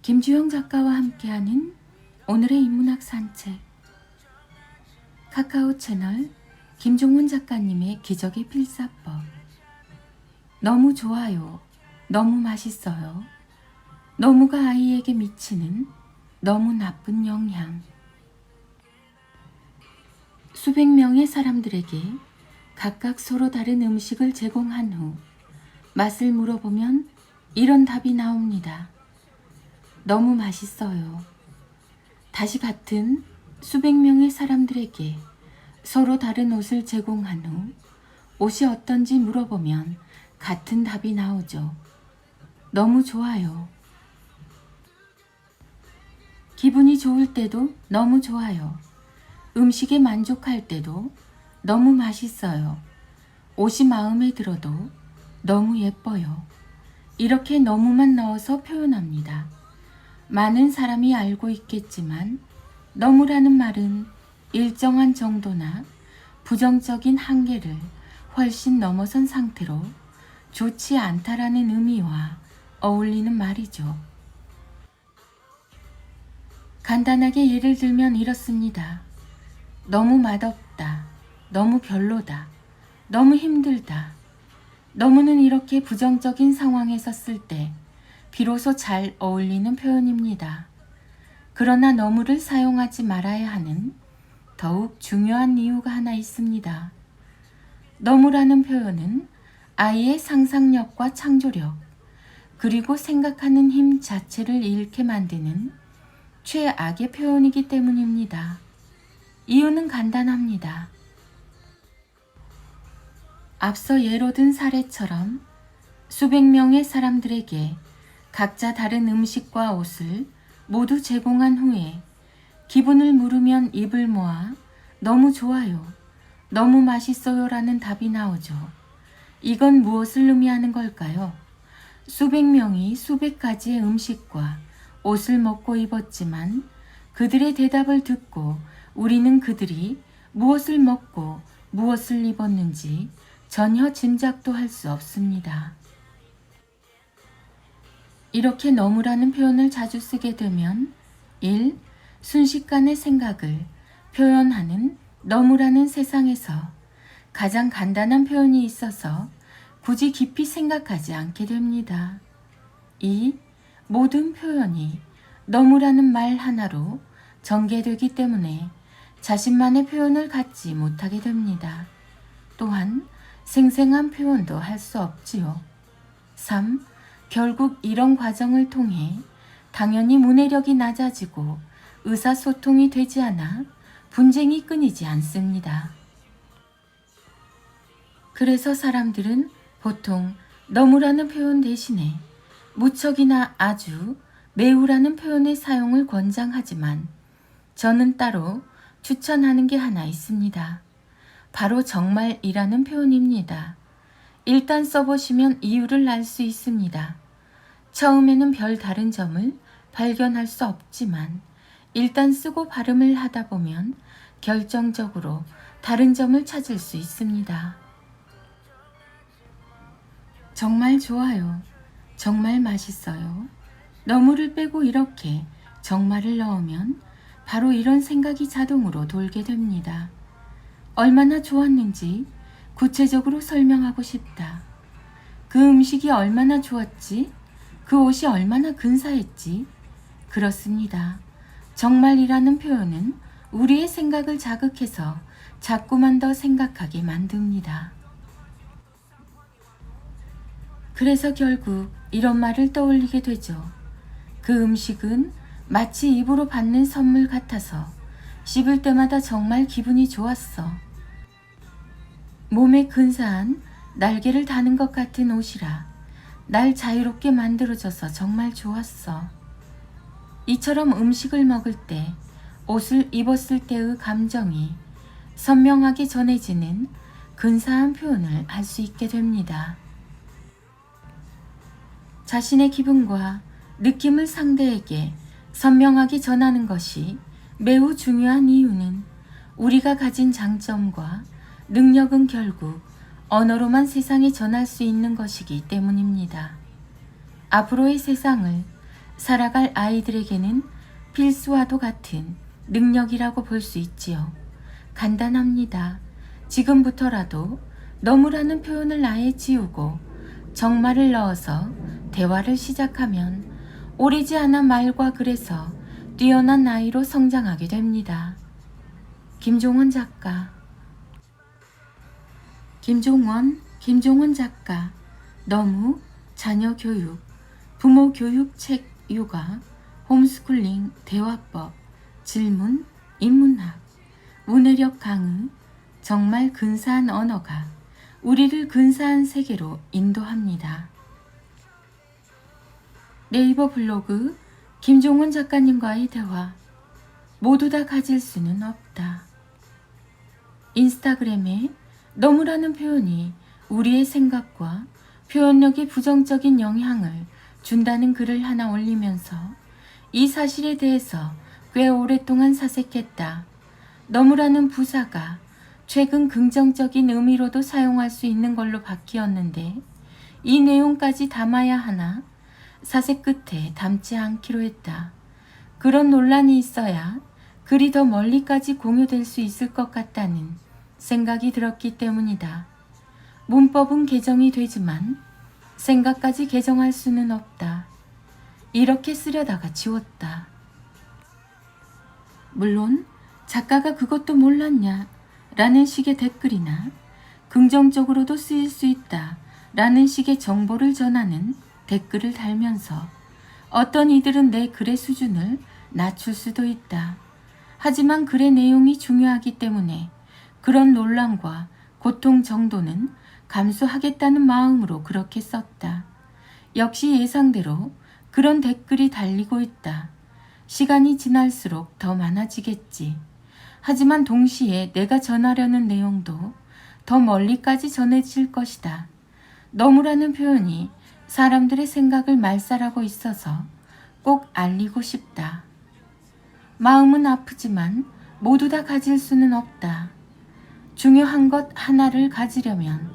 김주영 작가와 함께하는 오늘의 인문학 산책. 카카오 채널 김종훈 작가님의 기적의 필사법. 너무 좋아요. 너무 맛있어요. 너무가 아이에게 미치는 너무 나쁜 영향. 수백 명의 사람들에게 각각 서로 다른 음식을 제공한 후 맛을 물어보면 이런 답이 나옵니다. 너무 맛있어요. 다시 같은 수백 명의 사람들에게 서로 다른 옷을 제공한 후 옷이 어떤지 물어보면 같은 답이 나오죠. 너무 좋아요. 기분이 좋을 때도 너무 좋아요. 음식에 만족할 때도 너무 맛있어요. 옷이 마음에 들어도 너무 예뻐요. 이렇게 너무만 넣어서 표현합니다. 많은 사람이 알고 있겠지만 너무라는 말은 일정한 정도나 부정적인 한계를 훨씬 넘어선 상태로 좋지 않다라는 의미와 어울리는 말이죠. 간단하게 예를 들면 이렇습니다. 너무 맛없다. 너무 별로다. 너무 힘들다. 너무는 이렇게 부정적인 상황에서 쓸 때 비로소 잘 어울리는 표현입니다. 그러나 너무를 사용하지 말아야 하는 더욱 중요한 이유가 하나 있습니다. 너무라는 표현은 아이의 상상력과 창조력, 그리고 생각하는 힘 자체를 잃게 만드는 최악의 표현이기 때문입니다. 이유는 간단합니다. 앞서 예로 든 사례처럼 수백 명의 사람들에게 각자 다른 음식과 옷을 모두 제공한 후에 기분을 물으면 입을 모아 너무 좋아요, 너무 맛있어요 라는 답이 나오죠. 이건 무엇을 의미하는 걸까요? 수백 명이 수백 가지의 음식과 옷을 먹고 입었지만 그들의 대답을 듣고 우리는 그들이 무엇을 먹고 무엇을 입었는지 전혀 짐작도 할 수 없습니다. 이렇게 너무라는 표현을 자주 쓰게 되면 1. 순식간의 생각을 표현하는 너무라는 세상에서 가장 간단한 표현이 있어서 굳이 깊이 생각하지 않게 됩니다. 2. 모든 표현이 너무라는 말 하나로 전개되기 때문에 자신만의 표현을 갖지 못하게 됩니다. 또한 생생한 표현도 할 수 없지요. 3. 결국 이런 과정을 통해 당연히 문해력이 낮아지고 의사소통이 되지 않아 분쟁이 끊이지 않습니다. 그래서 사람들은 보통 너무라는 표현 대신에 무척이나 아주 매우라는 표현의 사용을 권장하지만 저는 따로 추천하는 게 하나 있습니다. 바로 정말이라는 표현입니다. 일단 써보시면 이유를 알 수 있습니다. 처음에는 별 다른 점을 발견할 수 없지만 일단 쓰고 발음을 하다 보면 결정적으로 다른 점을 찾을 수 있습니다. 정말 좋아요. 정말 맛있어요. 너무를 빼고 이렇게 정말을 넣으면 바로 이런 생각이 자동으로 돌게 됩니다. 얼마나 좋았는지 구체적으로 설명하고 싶다. 그 음식이 얼마나 좋았지? 그 옷이 얼마나 근사했지? 그렇습니다. 정말이라는 표현은 우리의 생각을 자극해서 자꾸만 더 생각하게 만듭니다. 그래서 결국 이런 말을 떠올리게 되죠. 그 음식은 마치 입으로 받는 선물 같아서 씹을 때마다 정말 기분이 좋았어. 몸에 근사한 날개를 다는 것 같은 옷이라 날 자유롭게 만들어줘서 정말 좋았어. 이처럼 음식을 먹을 때, 옷을 입었을 때의 감정이 선명하게 전해지는 근사한 표현을 할 수 있게 됩니다. 자신의 기분과 느낌을 상대에게 선명하게 전하는 것이 매우 중요한 이유는 우리가 가진 장점과 능력은 결국 언어로만 세상에 전할 수 있는 것이기 때문입니다. 앞으로의 세상을 살아갈 아이들에게는 필수와도 같은 능력이라고 볼 수 있지요. 간단합니다. 지금부터라도 너무라는 표현을 아예 지우고 정말을 넣어서 대화를 시작하면 오래지 않아 말과 글에서 뛰어난 아이로 성장하게 됩니다. 김종원 작가. 김종원 작가. 너무 자녀 교육, 부모 교육 책 육아, 홈스쿨링 대화법, 질문, 인문학, 문해력 강의, 정말 근사한 언어가 우리를 근사한 세계로 인도합니다. 네이버 블로그 김종원 작가님과의 대화. 모두 다 가질 수는 없다. 인스타그램에 너무라는 표현이 우리의 생각과 표현력에 부정적인 영향을 준다는 글을 하나 올리면서 이 사실에 대해서 꽤 오랫동안 사색했다. 너무라는 부사가 최근 긍정적인 의미로도 사용할 수 있는 걸로 바뀌었는데 이 내용까지 담아야 하나 사색 끝에 담지 않기로 했다. 그런 논란이 있어야 글이 더 멀리까지 공유될 수 있을 것 같다는 생각이 들었기 때문이다. 문법은 개정이 되지만 생각까지 개정할 수는 없다. 이렇게 쓰려다가 지웠다. 물론 작가가 그것도 몰랐냐 라는 식의 댓글이나 긍정적으로도 쓰일 수 있다 라는 식의 정보를 전하는 댓글을 달면서 어떤 이들은 내 글의 수준을 낮출 수도 있다. 하지만 글의 내용이 중요하기 때문에 그런 논란과 고통 정도는 감수하겠다는 마음으로 그렇게 썼다. 역시 예상대로 그런 댓글이 달리고 있다. 시간이 지날수록 더 많아지겠지. 하지만 동시에 내가 전하려는 내용도 더 멀리까지 전해질 것이다. 너무라는 표현이 사람들의 생각을 말살하고 있어서 꼭 알리고 싶다. 마음은 아프지만 모두 다 가질 수는 없다. 중요한 것 하나를 가지려면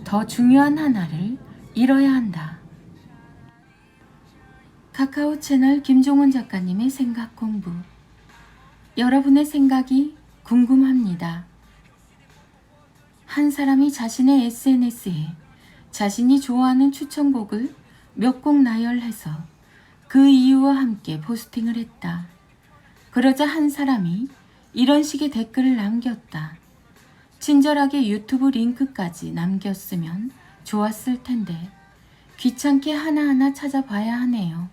더 중요한 하나를 잃어야 한다. 카카오 채널 김종원 작가님의 생각 공부. 여러분의 생각이 궁금합니다. 한 사람이 자신의 SNS에 자신이 좋아하는 추천곡을 몇 곡 나열해서 그 이유와 함께 포스팅을 했다. 그러자 한 사람이 이런 식의 댓글을 남겼다. 친절하게 유튜브 링크까지 남겼으면 좋았을 텐데 귀찮게 하나하나 찾아봐야 하네요.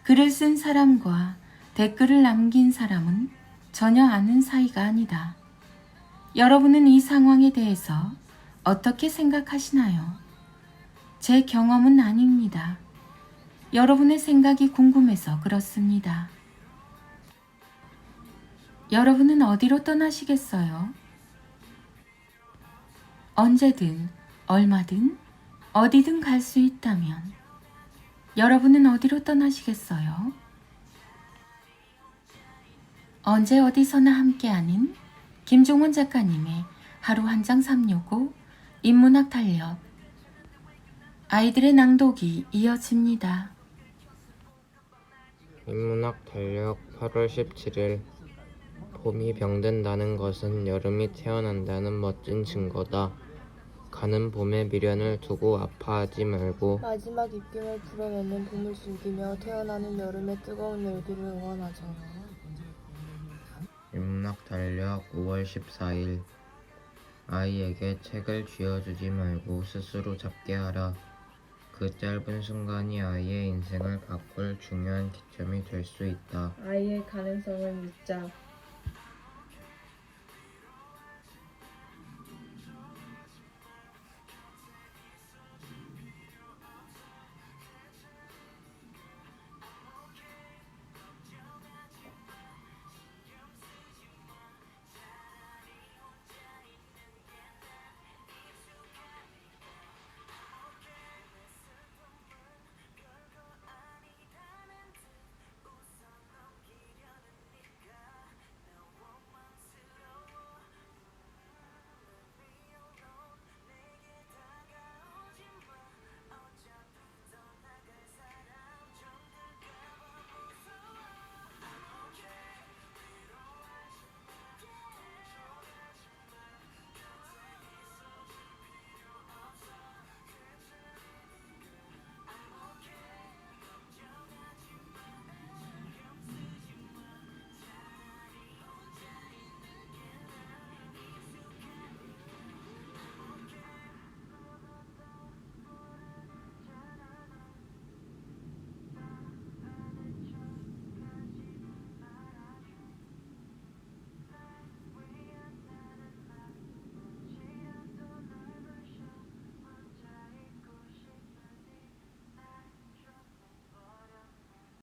글을 쓴 사람과 댓글을 남긴 사람은 전혀 아는 사이가 아니다. 여러분은 이 상황에 대해서 어떻게 생각하시나요? 제 경험은 아닙니다. 여러분의 생각이 궁금해서 그렇습니다. 여러분은 어디로 떠나시겠어요? 언제든, 얼마든, 어디든 갈 수 있다면 여러분은 어디로 떠나시겠어요? 언제 어디서나 함께하는 김종원 작가님의 하루 한 장 365 인문학 달력. 아이들의 낭독이 이어집니다. 인문학 달력 8월 17일. 봄이 병든다는 것은 여름이 태어난다는 멋진 증거다. 가는 봄의 미련을 두고 아파하지 말고 마지막 입김을 불어넣는 봄을 즐기며 태어나는 여름의 뜨거운 열기를 응원하자. 인문학 달력 5월 14일. 아이에게 책을 쥐어주지 말고 스스로 잡게 하라. 그 짧은 순간이 아이의 인생을 바꿀 중요한 기점이 될 수 있다. 아이의 가능성을 믿자.